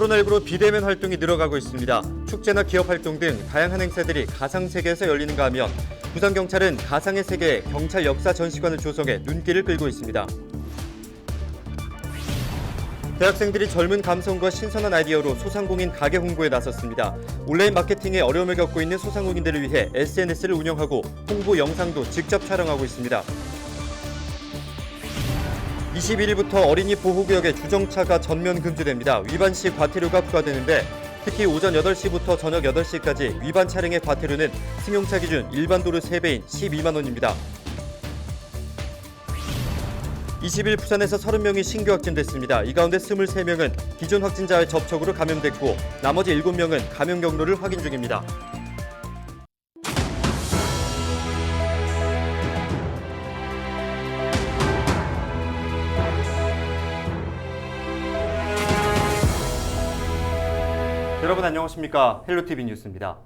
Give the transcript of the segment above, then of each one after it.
코로나19로 비대면 활동이 늘어가고 있습니다. 축제나 기업 활동 등 다양한 행사들이 가상세계에서 열리는가 하면 부산경찰은 가상의 세계에 경찰 역사 전시관을 조성해 눈길을 끌고 있습니다. 대학생들이 젊은 감성과 신선한 아이디어로 소상공인 가게 홍보에 나섰습니다. 온라인 마케팅에 어려움을 겪고 있는 소상공인들을 위해 SNS를 운영하고 홍보 영상도 직접 촬영하고 있습니다. 21일부터 어린이 보호구역에 주정차가 전면 금지됩니다. 위반 시 과태료가 부과되는데 특히 오전 8시부터 저녁 8시까지 위반 차량의 과태료는 승용차 기준 일반 도로 3배인 12만 원입니다. 20일 부산에서 30명이 신규 확진됐습니다. 이 가운데 23명은 기존 확진자의 접촉으로 감염됐고 나머지 7명은 감염 경로를 확인 중입니다. 여러분 안녕하십니까? 헬로티비 뉴스입니다.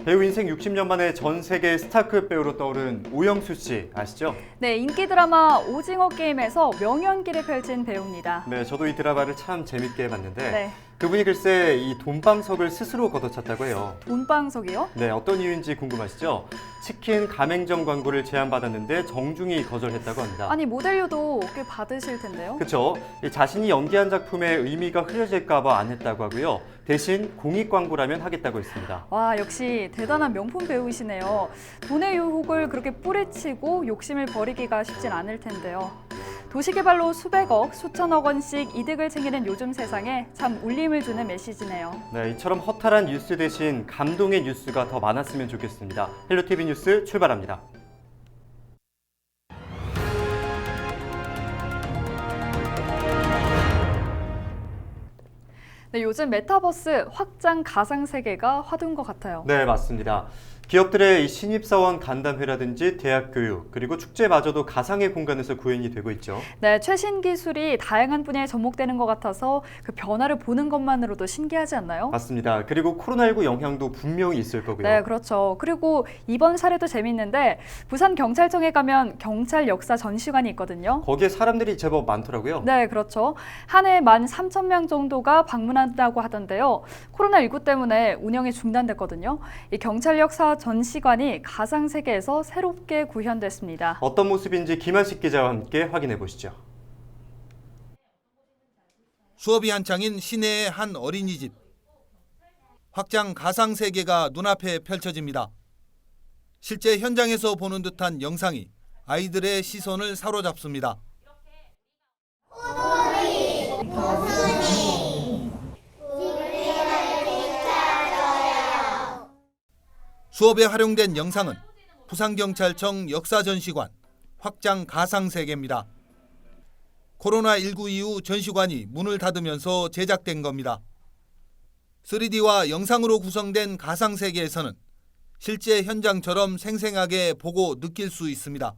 배우 인생 60년 만에 전 세계 스타급 배우로 떠오른 오영수 씨 아시죠? 네, 인기 드라마 오징어 게임에서 명연기를 펼친 배우입니다. 네, 저도 이 드라마를 참 재밌게 봤는데 네. 그분이 글쎄 이 돈방석을 스스로 걷어찼다고 해요. 돈방석이요? 네, 어떤 이유인지 궁금하시죠? 치킨 가맹점 광고를 제안받았는데 정중히 거절했다고 합니다. 아니, 모델료도 꽤 받으실 텐데요? 그렇죠. 자신이 연기한 작품의 의미가 흐려질까 봐 안 했다고 하고요. 대신 공익 광고라면 하겠다고 했습니다. 와, 역시 대단한 명품 배우이시네요. 돈의 유혹을 그렇게 뿌리치고 욕심을 버리기가 쉽진 않을 텐데요. 도시개발로 수백억, 수천억 원씩 이득을 챙기는 요즘 세상에 참 울림을 주는 메시지네요. 네, 이처럼 허탈한 뉴스 대신 감동의 뉴스가 더 많았으면 좋겠습니다. 헬로티비 뉴스 출발합니다. 네, 요즘 메타버스 확장 가상세계가 화두인 것 같아요. 네, 맞습니다. 기업들의 이 신입사원 간담회라든지 대학 교육, 그리고 축제마저도 가상의 공간에서 구현이 되고 있죠. 네, 최신 기술이 다양한 분야에 접목되는 것 같아서 그 변화를 보는 것만으로도 신기하지 않나요? 맞습니다. 그리고 코로나19 영향도 분명히 있을 거고요. 네, 그렇죠. 그리고 이번 사례도 재밌는데 부산경찰청에 가면 경찰 역사 전시관이 있거든요. 거기에 사람들이 제법 많더라고요. 네, 그렇죠. 한 해 13,000명 정도가 방문한다고 하던데요. 코로나19 때문에 운영이 중단됐거든요. 이 경찰 역사 전시관이 가상세계에서 새롭게 구현됐습니다. 어떤 모습인지 김한식 기자와 함께 확인해 보시죠. 수업이 한창인 시내의 한 어린이집. 확장 가상세계가 눈앞에 펼쳐집니다. 실제 현장에서 보는 듯한 영상이 아이들의 시선을 사로잡습니다. 수업에 활용된 영상은 부산경찰청 역사전시관 확장 가상세계입니다. 코로나19 이후 전시관이 문을 닫으면서 제작된 겁니다. 3D와 영상으로 구성된 가상세계에서는 실제 현장처럼 생생하게 보고 느낄 수 있습니다.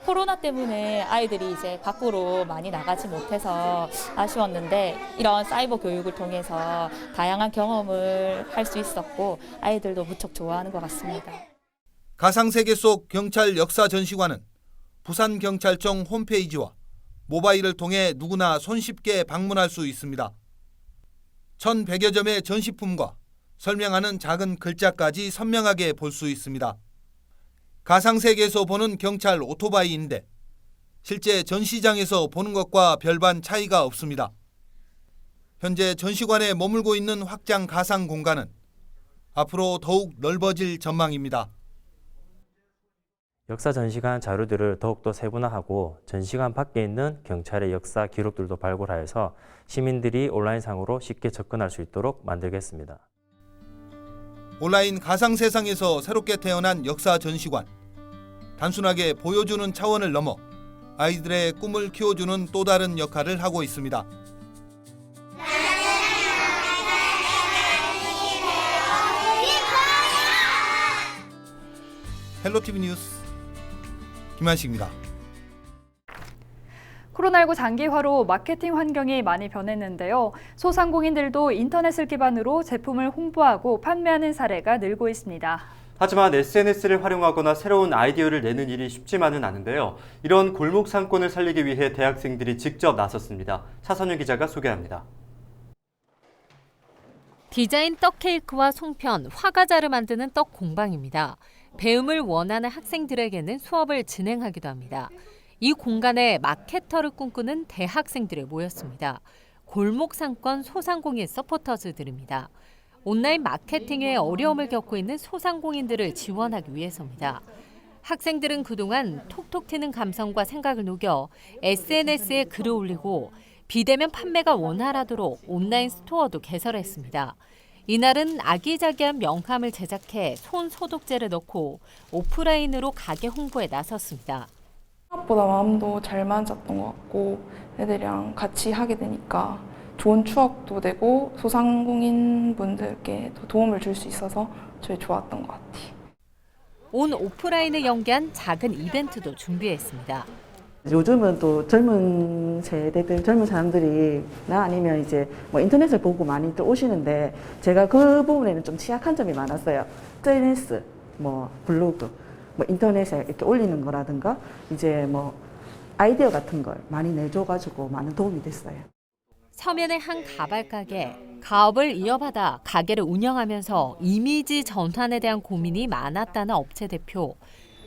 코로나 때문에 아이들이 이제 밖으로 많이 나가지 못해서 아쉬웠는데 이런 사이버 교육을 통해서 다양한 경험을 할 수 있었고 아이들도 무척 좋아하는 것 같습니다. 가상세계 속 경찰 역사 전시관은 부산경찰청 홈페이지와 모바일을 통해 누구나 손쉽게 방문할 수 있습니다. 1,100여 점의 전시품과 설명하는 작은 글자까지 선명하게 볼 수 있습니다. 가상세계에서 보는 경찰 오토바이인데 실제 전시장에서 보는 것과 별반 차이가 없습니다. 현재 전시관에 머물고 있는 확장 가상 공간은 앞으로 더욱 넓어질 전망입니다. 역사 전시관 자료들을 더욱더 세분화하고 전시관 밖에 있는 경찰의 역사 기록들도 발굴하여서 시민들이 온라인상으로 쉽게 접근할 수 있도록 만들겠습니다. 온라인 가상 세상에서 새롭게 태어난 역사 전시관. 단순하게 보여주는 차원을 넘어 아이들의 꿈을 키워주는 또 다른 역할을 하고 있습니다. 헬로티비 뉴스 김한식입니다. 코로나19 장기화로 마케팅 환경이 많이 변했는데요. 소상공인들도 인터넷을 기반으로 제품을 홍보하고 판매하는 사례가 늘고 있습니다. 하지만 SNS를 활용하거나 새로운 아이디어를 내는 일이 쉽지만은 않은데요. 이런 골목 상권을 살리기 위해 대학생들이 직접 나섰습니다. 차선유 기자가 소개합니다. 디자인 떡 케이크와 송편, 화과자를 만드는 떡 공방입니다. 배움을 원하는 학생들에게는 수업을 진행하기도 합니다. 이 공간에 마케터를 꿈꾸는 대학생들이 모였습니다. 골목 상권 소상공인 서포터즈들입니다. 온라인 마케팅에 어려움을 겪고 있는 소상공인들을 지원하기 위해서입니다. 학생들은 그동안 톡톡 튀는 감성과 생각을 녹여 SNS에 글을 올리고 비대면 판매가 원활하도록 온라인 스토어도 개설했습니다. 이날은 아기자기한 명함을 제작해 손 소독제를 넣고 오프라인으로 가게 홍보에 나섰습니다. 생각보다 마음도 잘 맞았던 것 같고 애들이랑 같이 하게 되니까 좋은 추억도 되고 소상공인 분들께 더 도움을 줄 수 있어서 저희 좋았던 것 같아요. 온 오프라인을 연계한 작은 이벤트도 준비했습니다. 요즘은 또 젊은 세대들, 젊은 사람들이나 아니면 이제 뭐 인터넷을 보고 많이들 오시는데 제가 그 부분에는 좀 취약한 점이 많았어요. SNS, 뭐 블로그, 뭐 인터넷에 이렇게 올리는 거라든가 이제 뭐 아이디어 같은 걸 많이 내줘가지고 많은 도움이 됐어요. 서면의 한 가발 가게, 가업을 이어받아 가게를 운영하면서 이미지 전환에 대한 고민이 많았다는 업체 대표.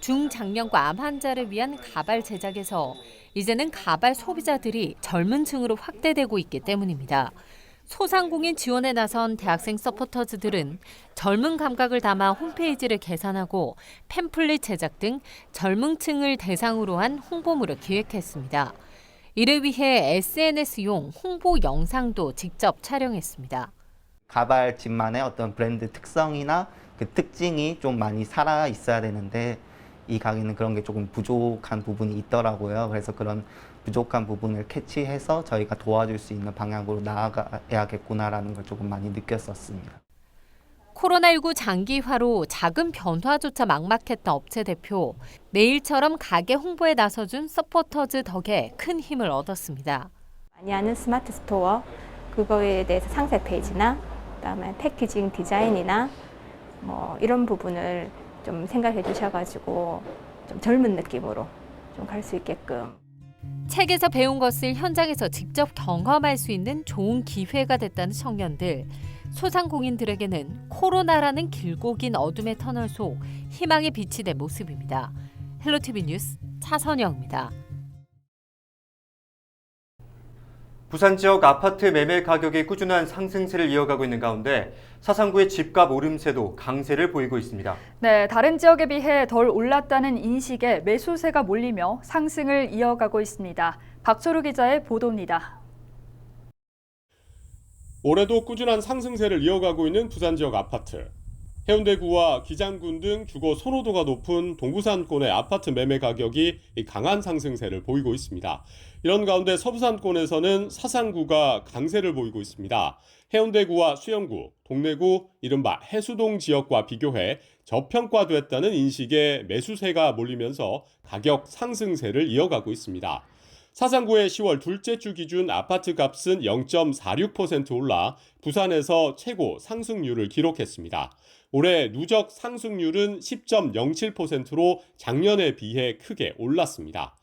중장년과 암 환자를 위한 가발 제작에서 이제는 가발 소비자들이 젊은 층으로 확대되고 있기 때문입니다. 소상공인 지원에 나선 대학생 서포터즈들은 젊은 감각을 담아 홈페이지를 개선하고 팸플릿 제작 등 젊은 층을 대상으로 한 홍보물을 기획했습니다. 이를 위해 SNS용 홍보 영상도 직접 촬영했습니다. 가발집만의 어떤 브랜드 특성이나 그 특징이 좀 많이 살아 있어야 되는데 이 가게는 그런 게 조금 부족한 부분이 있더라고요. 그래서 그런 부족한 부분을 캐치해서 저희가 도와줄 수 있는 방향으로 나아가야겠구나라는 걸 조금 많이 느꼈었습니다. 코로나19 장기화로 작은 변화조차 막막했던 업체 대표. 매일처럼 가게 홍보에 나서준 서포터즈 덕에 큰 힘을 얻었습니다. 많이 하는 스마트 스토어, 그거에 대해서 상세 페이지나 그다음에 패키징 디자인이나 뭐 이런 부분을 좀 생각해 주셔가지고 좀 젊은 느낌으로 좀 갈 수 있게끔. 책에서 배운 것을 현장에서 직접 경험할 수 있는 좋은 기회가 됐다는 청년들. 소상공인들에게는 코로나라는 길고 긴 어둠의 터널 속 희망의 빛이 된 모습입니다. 헬로티비 뉴스 차선영입니다. 부산 지역 아파트 매매 가격이 꾸준한 상승세를 이어가고 있는 가운데 사상구의 집값 오름세도 강세를 보이고 있습니다. 네, 다른 지역에 비해 덜 올랐다는 인식에 매수세가 몰리며 상승을 이어가고 있습니다. 박초루 기자의 보도입니다. 올해도 꾸준한 상승세를 이어가고 있는 부산 지역 아파트. 해운대구와 기장군 등 주거 선호도가 높은 동부산권의 아파트 매매 가격이 강한 상승세를 보이고 있습니다. 이런 가운데 서부산권에서는 사상구가 강세를 보이고 있습니다. 해운대구와 수영구, 동래구, 이른바 해수동 지역과 비교해 저평가됐다는 인식에 매수세가 몰리면서 가격 상승세를 이어가고 있습니다. 사상구의 10월 둘째 주 기준 아파트 값은 0.46% 올라 부산에서 최고 상승률을 기록했습니다. 올해 누적 상승률은 10.07%로 작년에 비해 크게 올랐습니다.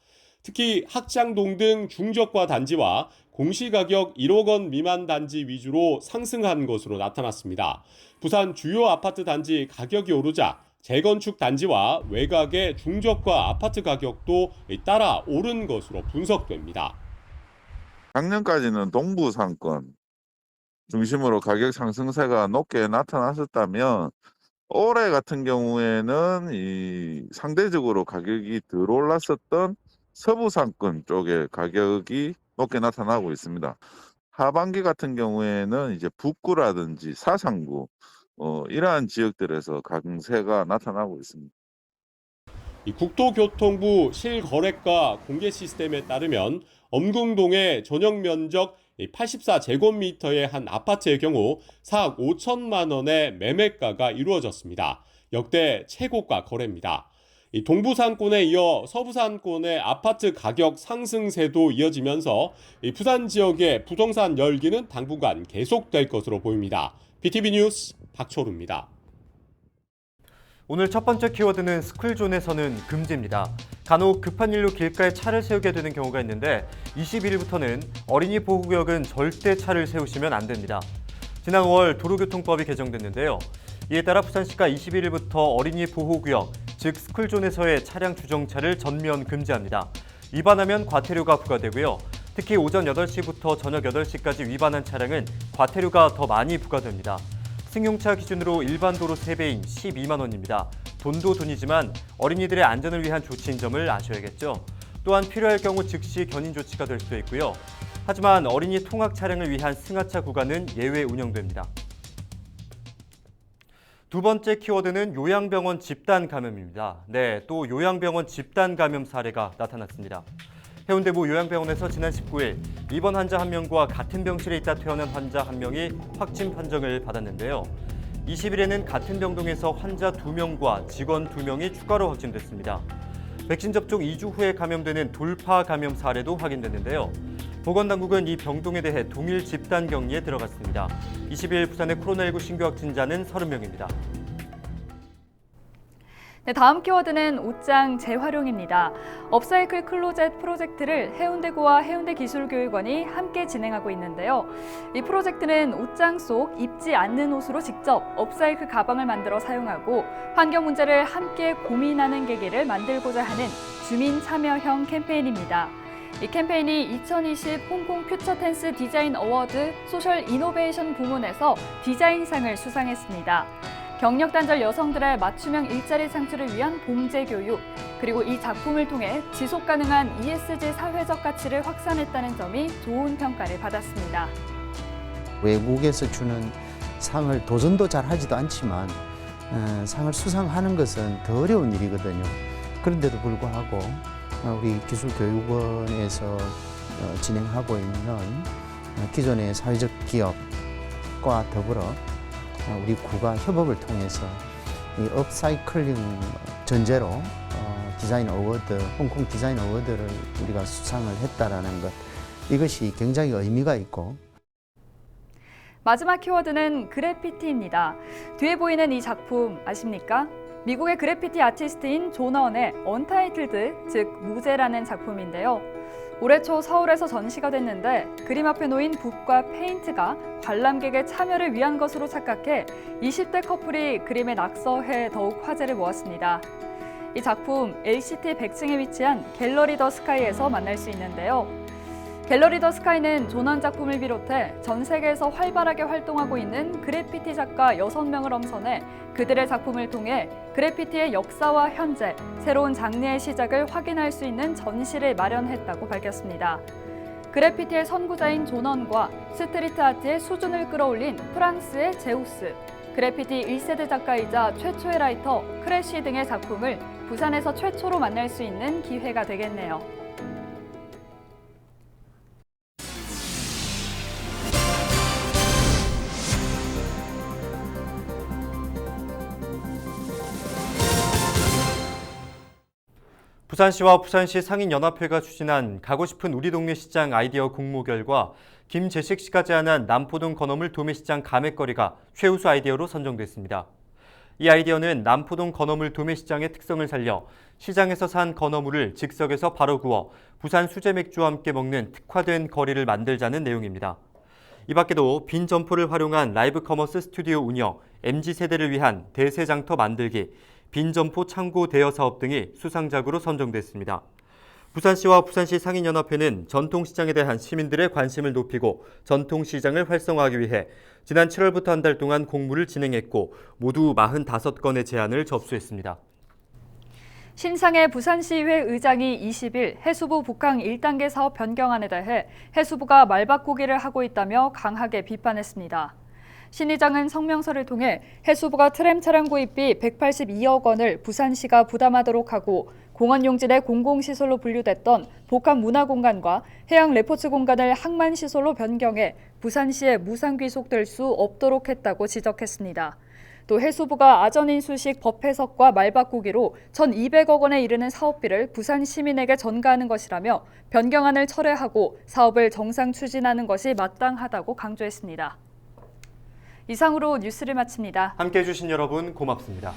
특히 학장동 등 중저가 단지와 공시가격 1억 원 미만 단지 위주로 상승한 것으로 나타났습니다. 부산 주요 아파트 단지 가격이 오르자 재건축 단지와 외곽의 중저가 아파트 가격도 따라 오른 것으로 분석됩니다. 작년까지는 동부상권 중심으로 가격 상승세가 높게 나타났었다면 올해 같은 경우에는 상대적으로 가격이 덜 올랐었던 서부상권 쪽의 가격이 높게 나타나고 있습니다. 하반기 같은 경우에는 이제 북구라든지 사상구 이러한 지역들에서 강세가 나타나고 있습니다. 국토교통부 실거래가 공개 시스템에 따르면 엄궁동의 전용 면적 84제곱미터의 한 아파트의 경우 4억 5천만 원의 매매가가 이루어졌습니다. 역대 최고가 거래입니다. 동부산권에 이어 서부산권의 아파트 가격 상승세도 이어지면서 부산 지역의 부동산 열기는 당분간 계속될 것으로 보입니다. BTV 뉴스 박초루입니다. 오늘 첫 번째 키워드는 스쿨존에서는 금지입니다. 간혹 급한 일로 길가에 차를 세우게 되는 경우가 있는데 21일부터는 어린이 보호구역은 절대 차를 세우시면 안 됩니다. 지난 5월 도로교통법이 개정됐는데요. 이에 따라 부산시가 21일부터 어린이 보호구역, 즉 스쿨존에서의 차량 주정차를 전면 금지합니다. 위반하면 과태료가 부과되고요. 특히 오전 8시부터 저녁 8시까지 위반한 차량은 과태료가 더 많이 부과됩니다. 승용차 기준으로 일반 도로 3배인 12만 원입니다. 돈도 돈이지만 어린이들의 안전을 위한 조치인 점을 아셔야겠죠. 또한 필요할 경우 즉시 견인 조치가 될 수도 있고요. 하지만 어린이 통학 차량을 위한 승하차 구간은 예외 운영됩니다. 두 번째 키워드는 요양병원 집단 감염입니다. 네, 또 요양병원 집단 감염 사례가 나타났습니다. 해운대 모 요양병원에서 지난 19일 입원 환자 1명과 같은 병실에 있다 퇴원한 환자 1명이 확진 판정을 받았는데요. 20일에는 같은 병동에서 환자 2명과 직원 2명이 추가로 확진됐습니다. 백신 접종 2주 후에 감염되는 돌파 감염 사례도 확인됐는데요. 보건당국은 이 병동에 대해 동일 집단 격리에 들어갔습니다. 20일 부산의 코로나19 신규 확진자는 30명입니다. 네, 다음 키워드는 옷장 재활용입니다. 업사이클 클로젯 프로젝트를 해운대구와 해운대기술교육원이 함께 진행하고 있는데요. 이 프로젝트는 옷장 속 입지 않는 옷으로 직접 업사이클 가방을 만들어 사용하고 환경 문제를 함께 고민하는 계기를 만들고자 하는 주민 참여형 캠페인입니다. 이 캠페인이 2020 홍콩 퓨처 텐스 디자인 어워드 소셜 이노베이션 부문에서 디자인상을 수상했습니다. 경력 단절 여성들의 맞춤형 일자리 창출을 위한 봉제 교육, 그리고 이 작품을 통해 지속 가능한 ESG 사회적 가치를 확산했다는 점이 좋은 평가를 받았습니다. 외국에서 주는 상을 도전도 잘 하지도 않지만 상을 수상하는 것은 더 어려운 일이거든요. 그런데도 불구하고 우리 기술교육원에서 진행하고 있는 기존의 사회적 기업과 더불어 우리 구가 협업을 통해서 이 업사이클링 전제로 디자인 어워드, 홍콩 디자인 어워드를 우리가 수상을 했다라는 것, 이것이 굉장히 의미가 있고. 마지막 키워드는 그래피티입니다. 뒤에 보이는 이 작품 아십니까? 미국의 그래피티 아티스트인 존 언의 언타이틀드, 즉 무제라는 작품인데요. 올해 초 서울에서 전시가 됐는데 그림 앞에 놓인 붓과 페인트가 관람객의 참여를 위한 것으로 착각해 20대 커플이 그림에 낙서해 더욱 화제를 모았습니다. 이 작품 LCT 100층에 위치한 갤러리 더 스카이에서 만날 수 있는데요. 갤러리 더 스카이는 존언 작품을 비롯해 전 세계에서 활발하게 활동하고 있는 그래피티 작가 6명을 엄선해 그들의 작품을 통해 그래피티의 역사와 현재, 새로운 장르의 시작을 확인할 수 있는 전시를 마련했다고 밝혔습니다. 그래피티의 선구자인 존언과 스트리트 아트의 수준을 끌어올린 프랑스의 제우스, 그래피티 1세대 작가이자 최초의 라이터 크래쉬 등의 작품을 부산에서 최초로 만날 수 있는 기회가 되겠네요. 부산시와 부산시 상인연합회가 추진한 가고 싶은 우리 동네 시장 아이디어 공모 결과 김재식 씨가 제안한 남포동 건어물 도매시장 가맥거리가 최우수 아이디어로 선정됐습니다. 이 아이디어는 남포동 건어물 도매시장의 특성을 살려 시장에서 산 건어물을 즉석에서 바로 구워 부산 수제 맥주와 함께 먹는 특화된 거리를 만들자는 내용입니다. 이 밖에도 빈 점포를 활용한 라이브 커머스 스튜디오 운영, MZ세대를 위한 대세장터 만들기, 빈 점포 창고 대여 사업 등이 수상작으로 선정됐습니다. 부산시와 부산시 상인연합회는 전통시장에 대한 시민들의 관심을 높이고 전통시장을 활성화하기 위해 지난 7월부터 한 달 동안 공모를 진행했고 모두 45건의 제안을 접수했습니다. 신상의 부산시의회 의장이 20일 해수부 북항 1단계 사업 변경안에 대해 해수부가 말바꾸기를 하고 있다며 강하게 비판했습니다. 신 의장은 성명서를 통해 해수부가 트램 차량 구입비 182억 원을 부산시가 부담하도록 하고 공원용지내 공공시설로 분류됐던 복합문화공간과 해양 레포츠 공간을 항만시설로 변경해 부산시에 무상귀속될 수 없도록 했다고 지적했습니다. 또 해수부가 아전인수식 법 해석과 말바꾸기로 1,200억 원에 이르는 사업비를 부산 시민에게 전가하는 것이라며 변경안을 철회하고 사업을 정상 추진하는 것이 마땅하다고 강조했습니다. 이상으로 뉴스를 마칩니다. 함께해 주신 여러분 고맙습니다.